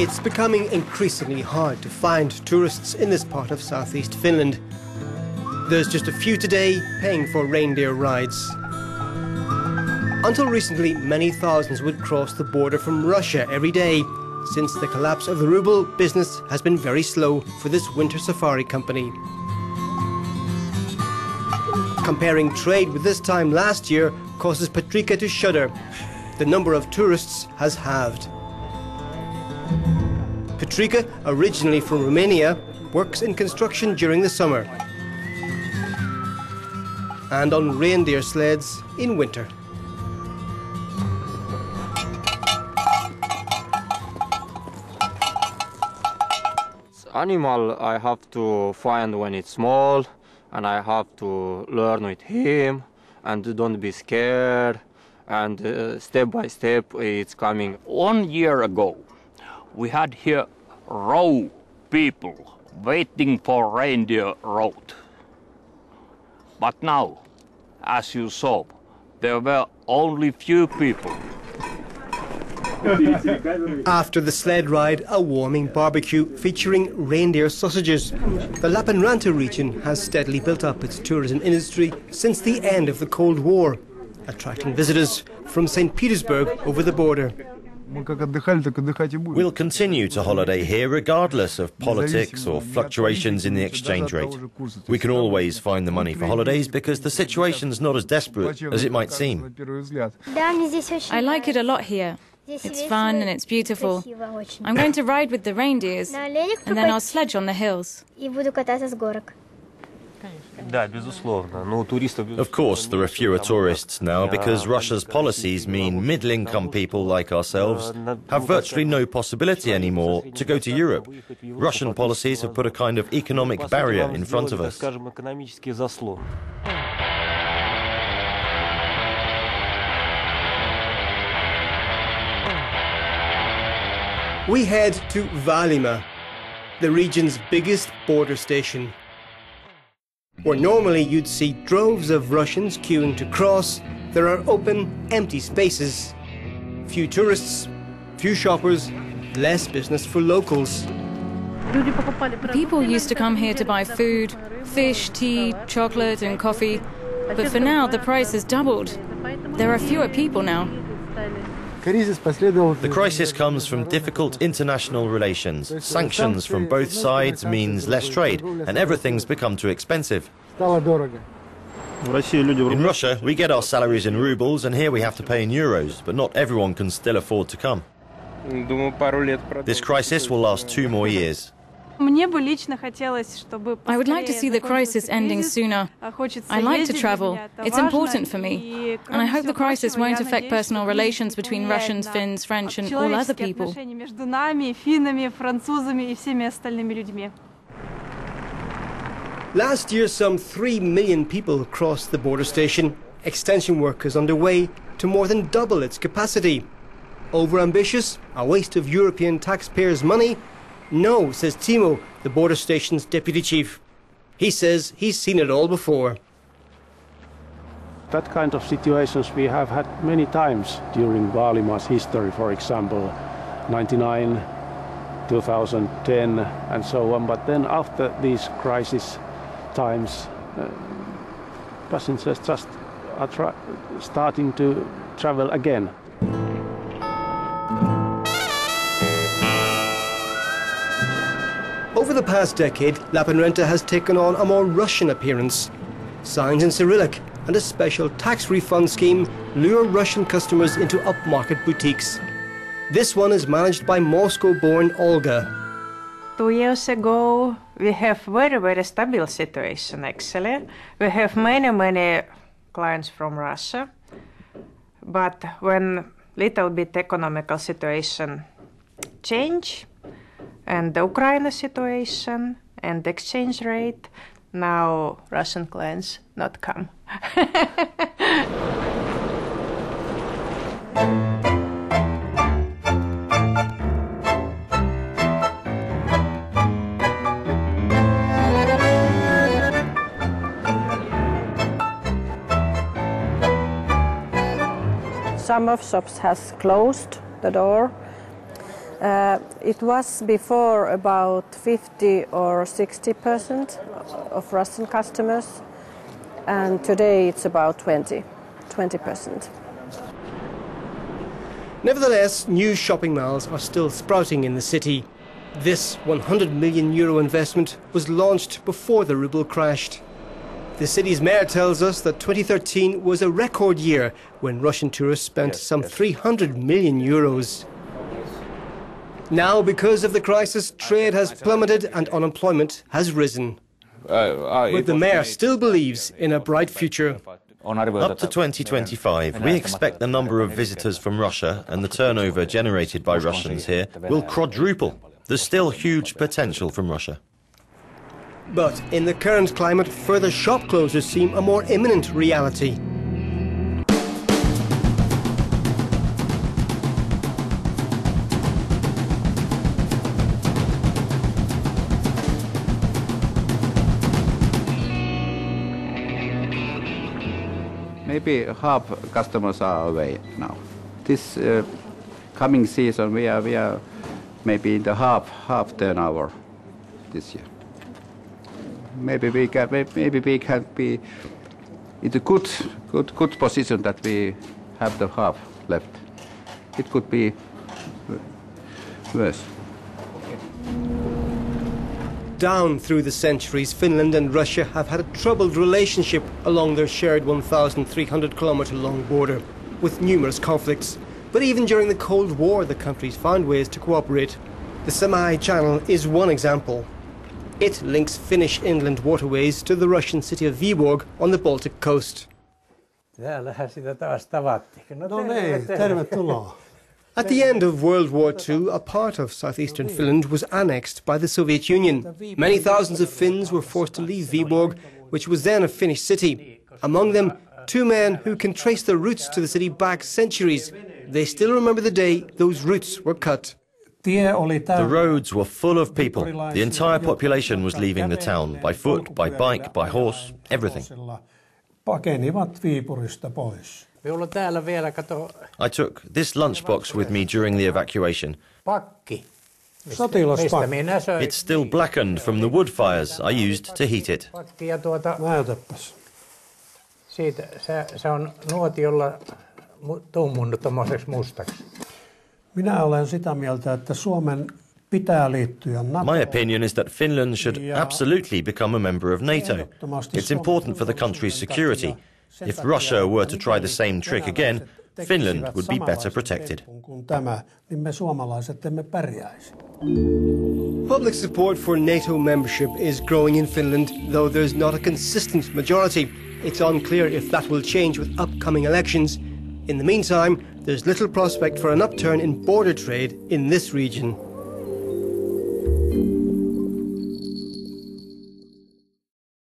It's becoming increasingly hard to find tourists in this part of southeast Finland. There's just a few today paying for reindeer rides. Until recently, many thousands would cross the border from Russia every day. Since the collapse of the ruble, business has been very slow for this winter safari company. Comparing trade with this time last year causes Patrika to shudder. The number of tourists has halved. Patrika, originally from Romania, works in construction during the summer and on reindeer sleds in winter. Animal I have to find when it's small, and I have to learn with him and don't be scared, and step by step it's coming. 1 year ago we had here row people waiting for reindeer road. But now, as you saw, there were only few people. After the sled ride, a warming barbecue featuring reindeer sausages. The Lappeenranta region has steadily built up its tourism industry since the end of the Cold War, attracting visitors from St. Petersburg over the border. We'll continue to holiday here regardless of politics or fluctuations in the exchange rate. We can always find the money for holidays because the situation's not as desperate as it might seem. I like it a lot here. It's fun and it's beautiful. I'm going to ride with the reindeers and then I'll sledge on the hills. Of course, there are fewer tourists now because Russia's policies mean middle-income people like ourselves have virtually no possibility anymore to go to Europe. Russian policies have put a kind of economic barrier in front of us. We head to Valima, the region's biggest border station. Where normally you'd see droves of Russians queuing to cross, there are open, empty spaces. Few tourists, few shoppers, less business for locals. People used to come here to buy food, fish, tea, chocolate and coffee. But for now, the price has doubled. There are fewer people now. The crisis comes from difficult international relations. Sanctions from both sides means less trade, and everything's become too expensive. In Russia, we get our salaries in rubles, and here we have to pay in euros, but not everyone can still afford to come. This crisis will last 2 more years. I would like to see the crisis ending sooner. I like to travel. It's important for me. And I hope the crisis won't affect personal relations between Russians, Finns, French and all other people. Last year, some 3 million people crossed the border station. Extension work is underway to more than double its capacity. Over-ambitious? A waste of European taxpayers' money? No, says Timo, the border station's deputy chief. He says he's seen it all before. That kind of situations we have had many times during Vaalima's history, for example, 99, 2010 and so on. But then after these crisis times, passengers just are starting to travel again. Over the past decade, Lappeenranta has taken on a more Russian appearance. Signs in Cyrillic and a special tax refund scheme lure Russian customers into upmarket boutiques. This one is managed by Moscow-born Olga. 2 years ago, we have very stable situation actually. We have many clients from Russia, but when little bit economical situation change, and the Ukraine situation and exchange rate, now Russian clients not come. Some of shops has closed the door. It was before about 50 or 60% of Russian customers, and today it's about 20%. Nevertheless, new shopping malls are still sprouting in the city. This €100 million investment was launched before the ruble crashed. The city's mayor tells us that 2013 was a record year when Russian tourists spent some €300 million. Now, because of the crisis, trade has plummeted and unemployment has risen. But the mayor still believes in a bright future. Up to 2025, we expect the number of visitors from Russia and the turnover generated by Russians here will quadruple. There's still huge potential from Russia. But in the current climate, further shop closures seem a more imminent reality. Maybe half customers are away now. This coming season, we are maybe in the half turnover this year. Maybe we can be in a good position that we have the half left. It could be worse. Down through the centuries, Finland and Russia have had a troubled relationship along their shared 1,300-kilometre-long border, with numerous conflicts. But even during the Cold War, the countries found ways to cooperate. The Saimaa Channel is one example. It links Finnish inland waterways to the Russian city of Vyborg on the Baltic coast. At the end of World War II, a part of southeastern Finland was annexed by the Soviet Union. Many thousands of Finns were forced to leave Vyborg, which was then a Finnish city. Among them, two men who can trace their roots to the city back centuries. They still remember the day those roots were cut. The roads were full of people. The entire population was leaving the town, by foot, by bike, by horse, everything. I took this lunchbox with me during the evacuation. It's still blackened from the wood fires I used to heat it. My opinion is that Finland should absolutely become a member of NATO. It's important for the country's security. If Russia were to try the same trick again, Finland would be better protected. Public support for NATO membership is growing in Finland, though there's not a consistent majority. It's unclear if that will change with upcoming elections. In the meantime, there's little prospect for an upturn in border trade in this region.